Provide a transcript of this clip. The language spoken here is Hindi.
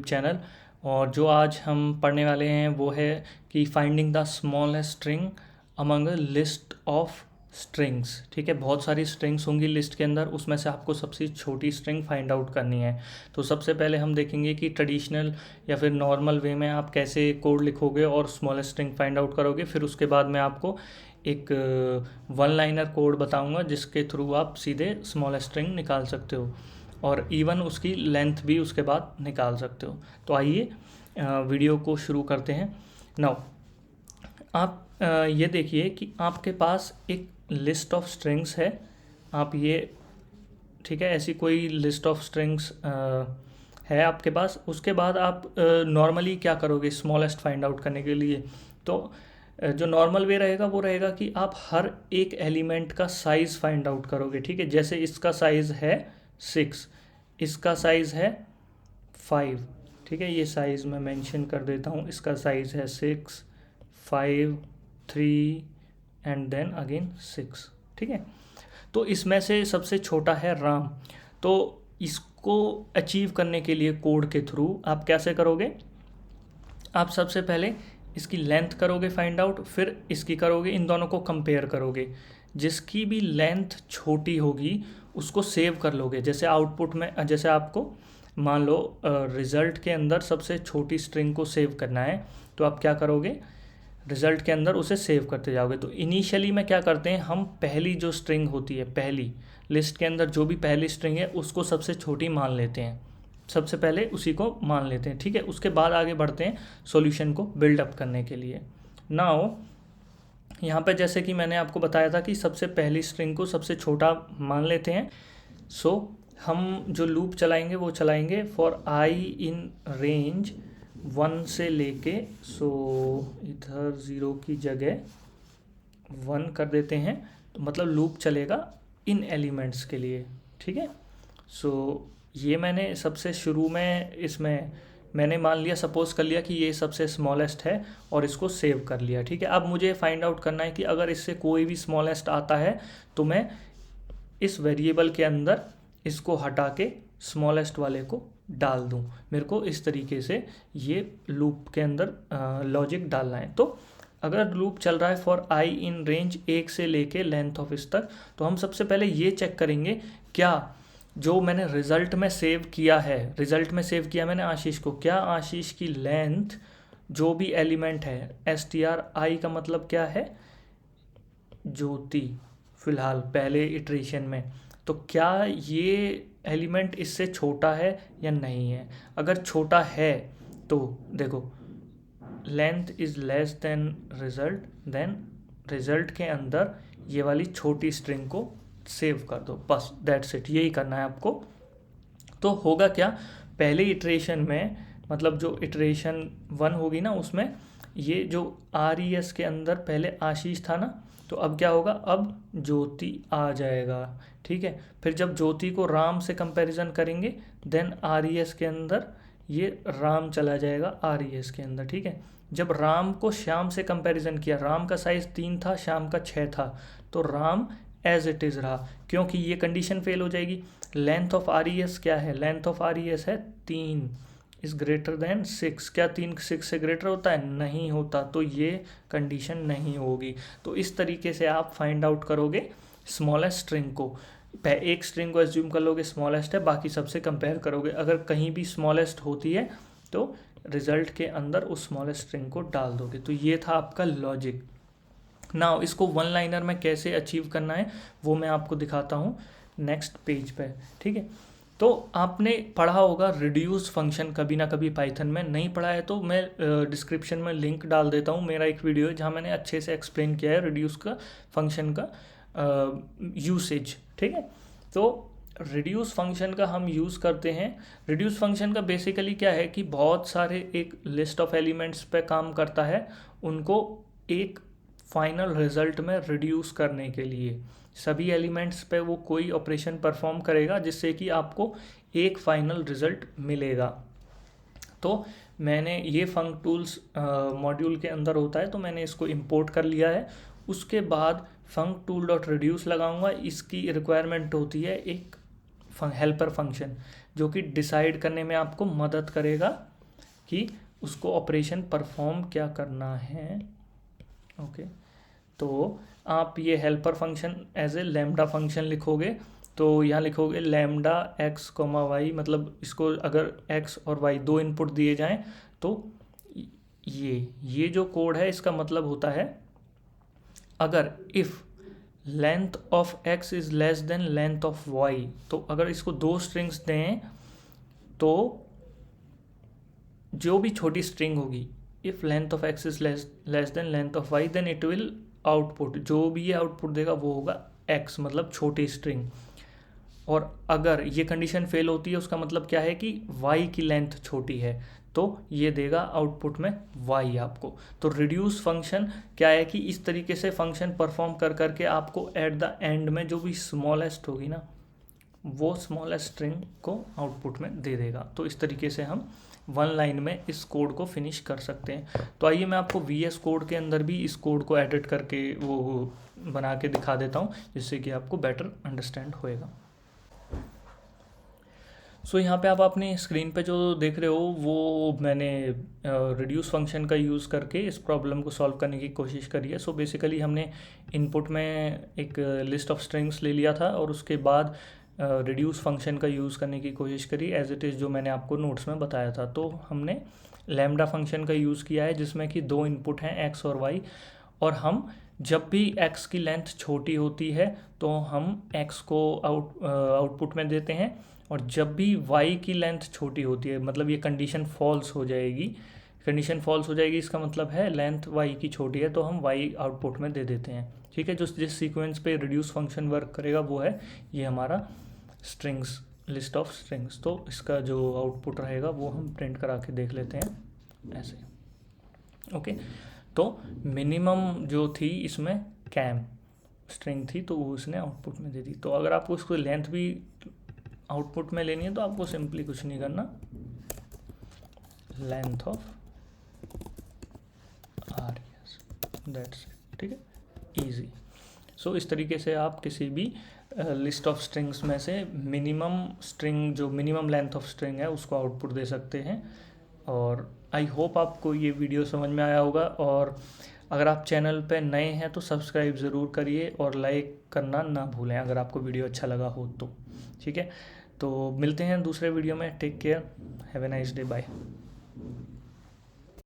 चैनल। और जो आज हम पढ़ने वाले हैं वो है कि finding the smallest string among a list of strings. ठीक है, बहुत सारी स्ट्रिंग्स होंगी लिस्ट के अंदर, उसमें से आपको सबसे छोटी स्ट्रिंग फाइंड आउट करनी है। तो सबसे पहले हम देखेंगे कि ट्रेडिशनल या फिर नॉर्मल वे में आप कैसे कोड लिखोगे और स्मॉलेस्ट स्ट्रिंग फाइंड आउट करोगे। फिर उसके बाद मैं आपको एक वन लाइनर कोड बताऊंगा जिसके थ्रू आप सीधे स्मॉलेस्ट स्ट्रिंग निकाल सकते हो और इवन उसकी लेंथ भी उसके बाद निकाल सकते हो। तो आइए वीडियो को शुरू करते हैं। नाउ आप ये देखिए कि आपके पास एक लिस्ट ऑफ स्ट्रिंग्स है। आप ये ठीक है, ऐसी कोई लिस्ट ऑफ स्ट्रिंग्स है आपके पास। उसके बाद आप नॉर्मली क्या करोगे स्मॉलेस्ट फाइंड आउट करने के लिए। तो जो नॉर्मल वे रहेगा वो रहेगा कि आप हर एक एलिमेंट का साइज़ फाइंड आउट करोगे। ठीक है, जैसे इसका साइज़ है 6, इसका साइज़ है 5। ठीक है, ये साइज़ मैं मेंशन कर देता हूँ। इसका साइज़ है 6, 5, 3 एंड देन अगेन 6। ठीक है, तो इसमें से सबसे छोटा है राम। तो इसको अचीव करने के लिए कोड के थ्रू आप कैसे करोगे, आप सबसे पहले इसकी लेंथ करोगे फाइंड आउट, फिर इसकी करोगे, इन दोनों को कंपेयर करोगे। जिसकी भी लेंथ छोटी होगी उसको सेव कर लोगे। जैसे आउटपुट में, जैसे आपको मान लो रिज़ल्ट के अंदर सबसे छोटी स्ट्रिंग को सेव करना है, तो आप क्या करोगे, रिज़ल्ट के अंदर उसे सेव करते जाओगे। तो इनिशियली में क्या करते हैं, हम पहली जो स्ट्रिंग होती है, पहली लिस्ट के अंदर जो भी पहली स्ट्रिंग है उसको सबसे छोटी मान लेते हैं, सबसे पहले उसी को मान लेते हैं। ठीक है, उसके बाद आगे बढ़ते हैं सॉल्यूशन को बिल्डअप करने के लिए। नाउ यहाँ पे जैसे कि मैंने आपको बताया था कि सबसे पहली स्ट्रिंग को सबसे छोटा मान लेते हैं। सो हम जो लूप चलाएंगे वो चलाएंगे फॉर आई इन रेंज 1 से लेके, सो इधर 0 की जगह 1 कर देते हैं। तो मतलब लूप चलेगा इन एलिमेंट्स के लिए। ठीक है, सो ये मैंने सबसे शुरू में इसमें मैंने मान लिया, सपोज कर लिया कि ये सबसे स्मॉलेस्ट है और इसको सेव कर लिया। ठीक है, अब मुझे फाइंड आउट करना है कि अगर इससे कोई भी स्मॉलेस्ट आता है तो मैं इस वेरिएबल के अंदर इसको हटा के स्मॉलेस्ट वाले को डाल दूं। मेरे को इस तरीके से ये लूप के अंदर लॉजिक डालना है। तो अगर लूप चल रहा है फॉर आई इन रेंज 1 से लेके लेंथ ऑफ इस तक, तो हम सबसे पहले ये चेक करेंगे क्या जो मैंने रिजल्ट में सेव किया है, रिजल्ट में सेव किया मैंने आशीष को, क्या आशीष की लेंथ जो भी एलिमेंट है, STRI का मतलब क्या है, ज्योति, फिलहाल पहले इटरेशन में, तो क्या ये एलिमेंट इससे छोटा है या नहीं है। अगर छोटा है तो देखो length is less than result, than result के अंदर ये वाली छोटी स्ट्रिंग को सेव कर दो, बस दैट्स इट, यही करना है आपको। तो होगा क्या, पहले इटरेशन में, मतलब जो इटरेशन 1 होगी ना, उसमें ये जो RES के अंदर पहले आशीष था ना, तो अब क्या होगा, अब ज्योति आ जाएगा। ठीक है, फिर जब ज्योति को राम से कंपैरिजन करेंगे देन RES के अंदर ये राम चला जाएगा RES के अंदर। ठीक है, जब राम को श्याम से कंपैरिजन किया, राम का साइज 3 था, श्याम का 6 था, तो राम एज इट इज़ रहा, क्योंकि ये कंडीशन फेल हो जाएगी। लेंथ ऑफ RES क्या है, लेंथ ऑफ RES है 3 इज ग्रेटर देन 6। क्या 3 6 से ग्रेटर होता है, नहीं होता, तो ये कंडीशन नहीं होगी। तो इस तरीके से आप फाइंड आउट करोगे स्मॉलेस्ट स्ट्रिंग को। एक स्ट्रिंग को एज्यूम कर लोगे स्मॉलेस्ट है, बाकी सबसे कंपेयर करोगे, अगर कहीं भी स्मॉलेस्ट होती है तो रिजल्ट के अंदर उस स्मॉलेस्ट स्ट्रिंग को डाल दोगे। तो ये था आपका लॉजिक। नाउ इसको वन लाइनर में कैसे अचीव करना है वो मैं आपको दिखाता हूँ नेक्स्ट पेज पे। ठीक है, तो आपने पढ़ा होगा रिड्यूस फंक्शन कभी ना कभी पाइथन में, नहीं पढ़ा है तो मैं डिस्क्रिप्शन में लिंक डाल देता हूँ। मेरा एक वीडियो है जहाँ मैंने अच्छे से एक्सप्लेन किया है रिड्यूस का फंक्शन का यूसेज। ठीक है, तो रिड्यूस फंक्शन का हम यूज़ करते हैं। रिड्यूस फंक्शन का बेसिकली क्या है कि बहुत सारे एक लिस्ट ऑफ एलिमेंट्स पे काम करता है, उनको एक फाइनल रिजल्ट में रिड्यूस करने के लिए सभी एलिमेंट्स पे वो कोई ऑपरेशन परफॉर्म करेगा जिससे कि आपको एक फाइनल रिजल्ट मिलेगा। तो मैंने ये फंक टूल्स मॉड्यूल के अंदर होता है, तो मैंने इसको इंपोर्ट कर लिया है। उसके बाद फंक टूल डॉट रिड्यूस लगाऊंगा। इसकी रिक्वायरमेंट होती है एक हेल्पर फंक्शन जो कि डिसाइड करने में आपको मदद करेगा कि उसको ऑपरेशन परफॉर्म क्या करना है। ओके, तो आप ये helper function as a lambda function लिखोगे, तो यहाँ लिखोगे लैम्डा एक्स कोमा वाई, मतलब इसको अगर एक्स और वाई दो इनपुट दिए जाएं तो ये जो कोड है इसका मतलब होता है अगर if length of x is less than length of y, तो अगर इसको दो स्ट्रिंग्स दें तो जो भी छोटी स्ट्रिंग होगी, if length of x is less than length of y then it will output, जो भी ये आउटपुट देगा वो होगा एक्स, मतलब छोटी स्ट्रिंग। और अगर ये कंडीशन फेल होती है उसका मतलब क्या है कि वाई की लेंथ छोटी है, तो ये देगा आउटपुट में वाई आपको। तो रिड्यूस फंक्शन क्या है कि इस तरीके से फंक्शन परफॉर्म कर करके आपको एट द एंड में जो भी स्मॉलेस्ट होगी ना वो स्मॉलेस्ट स्ट्रिंग को आउटपुट में दे देगा। तो इस तरीके से हम वन लाइन में इस कोड को फिनिश कर सकते हैं। तो आइए मैं आपको VS कोड के अंदर भी इस कोड को एडिट करके वो बना के दिखा देता हूँ, जिससे कि आपको बेटर अंडरस्टैंड होएगा। सो यहाँ पे आप अपनी स्क्रीन पे जो देख रहे हो वो मैंने रिड्यूस फंक्शन का यूज़ करके इस प्रॉब्लम को सॉल्व करने की कोशिश करी है। सो बेसिकली हमने इनपुट में एक लिस्ट ऑफ स्ट्रिंग्स ले लिया था और उसके बाद रिड्यूस फंक्शन का यूज़ करने की कोशिश करी एज इट इज़ जो मैंने आपको नोट्स में बताया था। तो हमने लैम्डा फंक्शन का यूज़ किया है जिसमें कि दो इनपुट हैं एक्स और वाई, और हम जब भी x की लेंथ छोटी होती है तो हम x को आउटपुट में देते हैं, और जब भी y की लेंथ छोटी होती है मतलब ये कंडीशन फॉल्स हो जाएगी। कंडीशन फॉल्स हो जाएगी इसका मतलब है लेंथ y की छोटी है तो हम y आउटपुट में दे देते हैं। ठीक है, जो जिस सीक्वेंस पे रिड्यूस फंक्शन वर्क करेगा वो है ये हमारा स्ट्रिंग्स, लिस्ट ऑफ स्ट्रिंग्स। तो इसका जो आउटपुट रहेगा वो हम प्रिंट करा के देख लेते हैं ऐसे। ओके, तो मिनिमम जो थी इसमें कैम स्ट्रिंग थी तो वो उसने आउटपुट में दे दी। तो अगर आपको इसको लेंथ भी आउटपुट में लेनी है तो आपको सिंपली कुछ नहीं करना, length of R, that's it. ठीक है, इजी। सो इस तरीके से आप किसी भी लिस्ट ऑफ स्ट्रिंग्स में से मिनिमम स्ट्रिंग, जो मिनिमम लेंथ ऑफ स्ट्रिंग है उसको आउटपुट दे सकते हैं। और आई होप आपको ये वीडियो समझ में आया होगा, और अगर आप चैनल पे नए हैं तो सब्सक्राइब ज़रूर करिए और लाइक करना ना भूलें अगर आपको वीडियो अच्छा लगा हो तो। ठीक है, तो मिलते हैं दूसरे वीडियो में। Take care, have a nice day, bye.